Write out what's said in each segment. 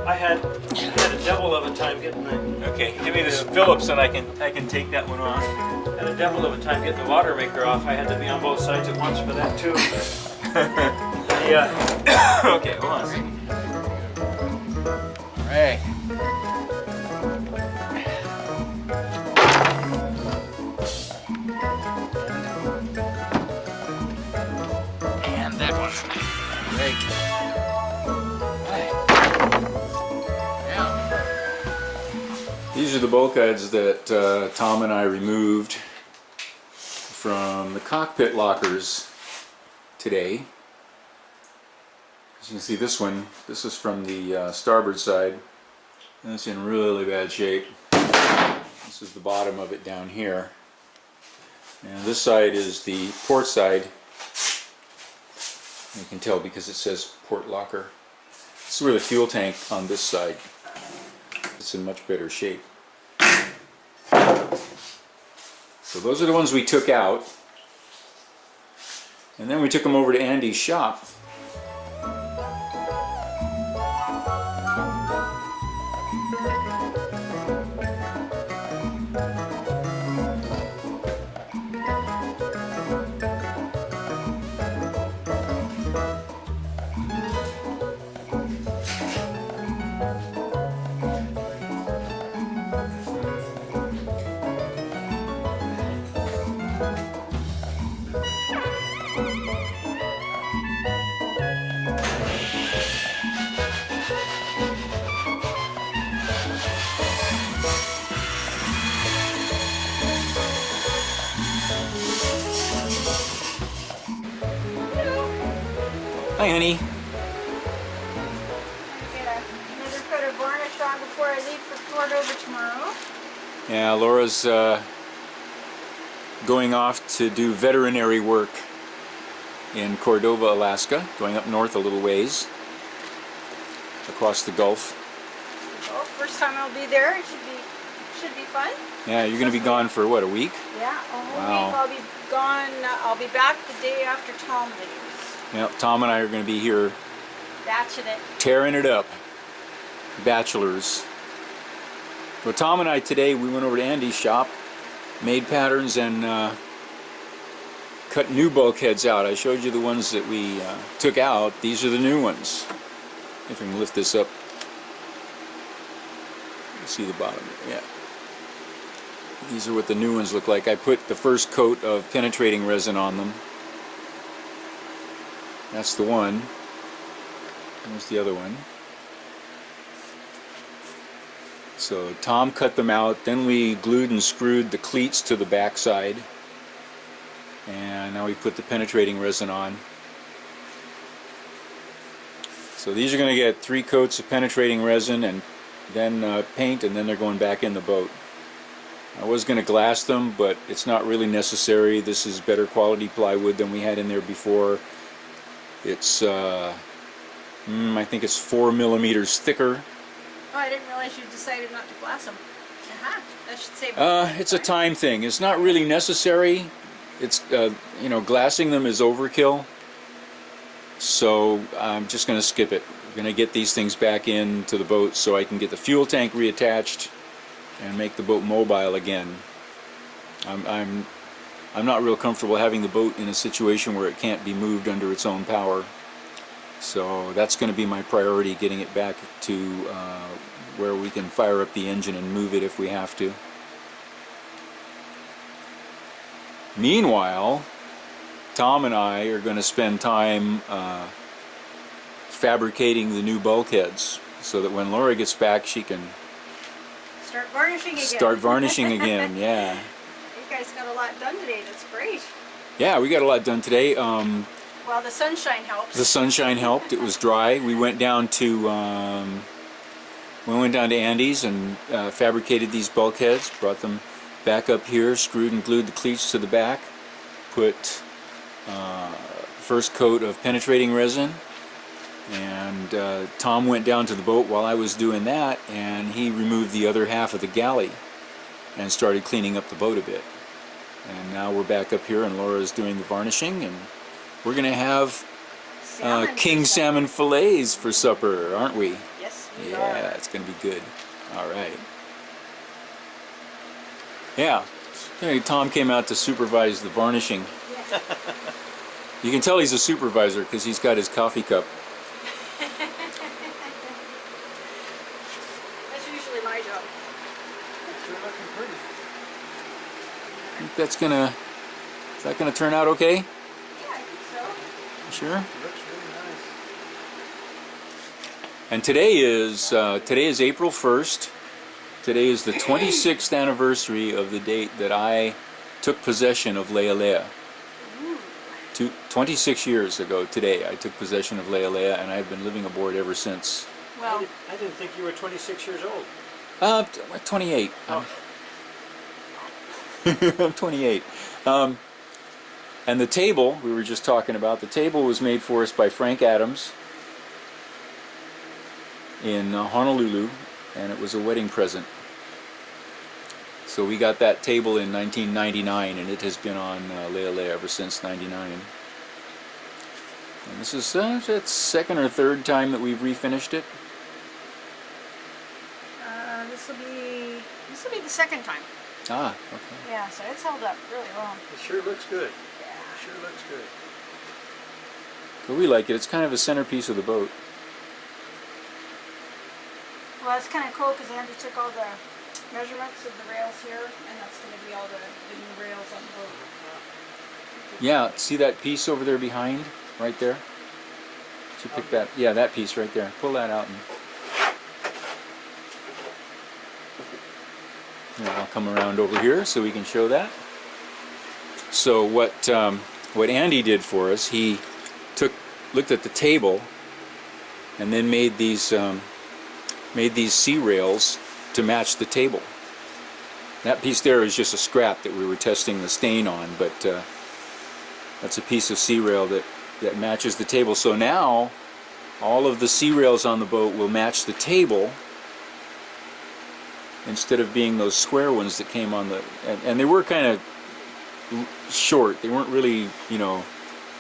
I had a devil of a time getting the. Okay, give me this Phillips and I can take that one off. Had a devil of a time getting the water maker off. I had to be on both sides at once for that too. Yeah. Okay, hold on. All right. And that one. Great. These are the bulkheads that Tom and I removed from the cockpit lockers today. As you can see, this one, this is from the starboard side, and it's in really bad shape. This is the bottom of it down here. And this side is the port side. You can tell because it says port locker. This is where the fuel tank on this side. It's in much better shape. So those are the ones we took out. And then we took them over to Andy's shop. Hi, honey. Get another coat of varnish on before I leave for Cordova tomorrow. Yeah, Laura's going off to do veterinary work in Cordova, Alaska, going up north a little ways, across the Gulf. Oh, first time I'll be there. It should be fun. Yeah, you're going to be gone for what, a week? Yeah, a whole Wow. week. I'll be gone. I'll be back the day after Tom leaves. Yeah, Tom and I are going to be here Batching it. tearing it up. Bachelors. Well, Tom and I today, we went over to Andy's shop, made patterns, and cut new bulkheads out. I showed you the ones that we took out. These are the new ones. If I can lift this up. You see the bottom. Yeah. These are what the new ones look like. I put the first coat of penetrating resin on them. That's the one. There's the other one. So Tom cut them out, then we glued and screwed the cleats to the back side, and now we put the penetrating resin on. So these are going to get 3 coats of penetrating resin and then paint, and then they're going back in the boat. I was going to glass them, but it's not really necessary. This is better quality plywood than we had in there before. It's, I think it's 4 millimeters thicker. Oh, I didn't realize you decided not to glass them. That should save. It's a time thing. It's not really necessary. It's, you know, glassing them is overkill. So I'm just going to skip it. We're going to get these things back into the boat so I can get the fuel tank reattached and make the boat mobile again. I'm not real comfortable having the boat in a situation where it can't be moved under its own power. So that's going to be my priority, getting it back to where we can fire up the engine and move it if we have to. Meanwhile, Tom and I are going to spend time fabricating the new bulkheads so that when Laura gets back she can Start varnishing again. start varnishing again. Yeah. You guys got a lot done today. That's great. Yeah, we got a lot done today. Well, the sunshine helps. The sunshine helped. It was dry. We went down to Andy's and fabricated these bulkheads. Brought them back up here, screwed and glued the cleats to the back. Put first coat of penetrating resin. And Tom went down to the boat while I was doing that, and he removed the other half of the galley and started cleaning up the boat a bit. And now we're back up here, and Laura's doing the varnishing, and we're going to have king salmon fillets for supper, aren't we? Yes, Yeah, it's going to be good. All right. Yeah. Hey, Tom came out to supervise the varnishing. Yeah. You can tell he's a supervisor because he's got his coffee cup. That's usually my job. You're looking pretty. Think that's gonna, is that gonna turn out okay? Yeah, I think so. Sure. It looks really nice. And today is April 1st. Today is the 26th anniversary of the date that I took possession of Lealea. 26 years ago today, I took possession of Lealea, and I've been living aboard ever since. Well, I didn't think you were 26 years old. 28. Oh. I'm 28. And the table we were just talking about, the table was made for us by Frank Adams in Honolulu, and it was a wedding present. So we got that table in 1999, and it has been on Lealea ever since '99. And this is it's second or third time that we've refinished it. this will be the second time. Ah, okay. Yeah, so it's held up really well. It sure looks good. Yeah. It sure looks good. But we like it. It's kind of a centerpiece of the boat. Well, it's kind of cool because I took all the measurements of the rails here, and that's going to be all the new rails on the boat. Yeah, see that piece over there behind, right there? Did you pick that? Yeah, that piece right there. Pull that out and I'll come around over here so we can show that. So what Andy did for us, he looked at the table and then made these C rails to match the table. That piece there is just a scrap that we were testing the stain on, but that's a piece of C rail that matches the table. So now all of the C rails on the boat will match the table instead of being those square ones that came on the, and they were kind of short. They weren't really,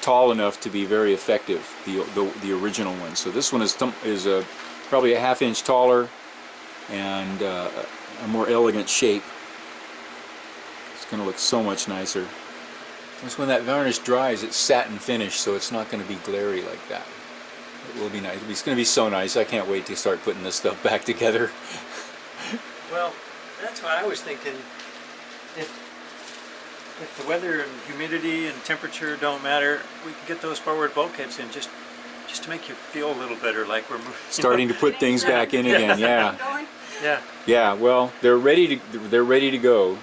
tall enough to be very effective, the original one. So this one is probably a ½ inch taller and a more elegant shape. It's going to look so much nicer. Just when that varnish dries, it's satin finish, so it's not going to be glary like that. It will be nice. It's going to be so nice. I can't wait to start putting this stuff back together. Well, that's what I was thinking. If the weather and humidity and temperature don't matter, we can get those forward bulkheads in just to make you feel a little better, like we're moving. Starting to put things back in again. Yeah. Yeah. Yeah. Well, they're ready to go,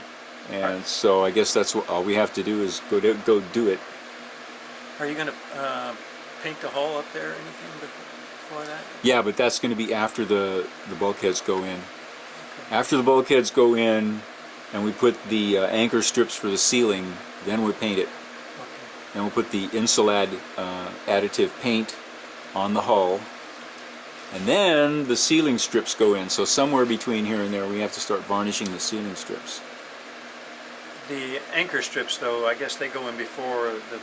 and so I guess that's what all we have to do is go do it. Are you going to paint the hull up there or anything before that? Yeah, but that's going to be after the bulkheads go in. After the bulkheads go in, and we put the anchor strips for the ceiling, then we paint it. Okay. And we'll put the Insulad additive paint on the hull, and then the ceiling strips go in. So somewhere between here and there, we have to start varnishing the ceiling strips. The anchor strips, though, I guess they go in before the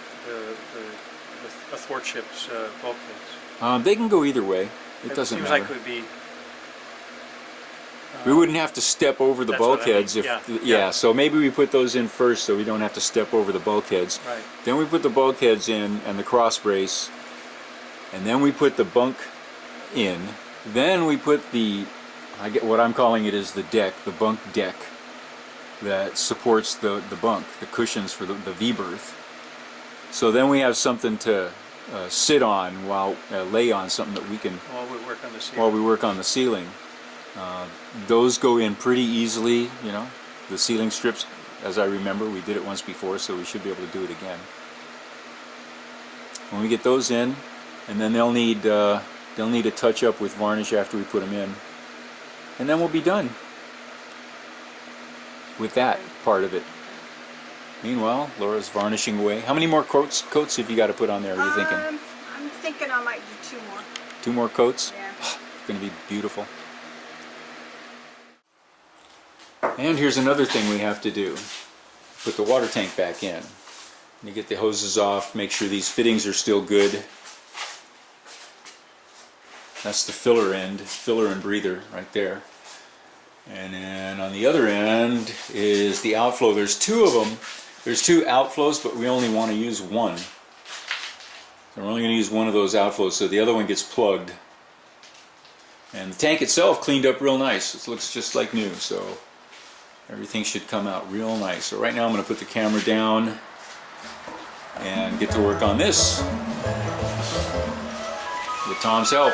athwartship's bulkheads. They can go either way. It doesn't seems matter. like it would be. We wouldn't have to step over the That's what I bulkheads mean. if Yeah. So maybe we put those in first so we don't have to step over the bulkheads. Right. Then we put the bulkheads in and the cross brace, and then we put the bunk in. Then we put what I'm calling it is the deck, the bunk deck that supports the bunk, the cushions for the V-berth. So then we have something to sit on lay on something that we can While we work on the ceiling. while we work on the ceiling. Those go in pretty easily, the ceiling strips, as I remember. We did it once before, so we should be able to do it again. When we get those in, and then they'll need a touch up with varnish after we put them in, and then we'll be done with that part of it. Meanwhile, Laura's varnishing away. How many more coats have you got to put on there, are you thinking? I'm thinking I might do 2 more. 2 more coats? Yeah. It's going to be beautiful. And here's another thing we have to do. Put the water tank back in. You get the hoses off, make sure these fittings are still good. That's the filler end, filler and breather right there. And then on the other end is the outflow. There's two of them. There's two outflows, but we only want to use one. So we're only going to use one of those outflows, so the other one gets plugged. And the tank itself cleaned up real nice. It looks just like new, so everything should come out real nice. So right now I'm going to put the camera down and get to work on this with Tom's help.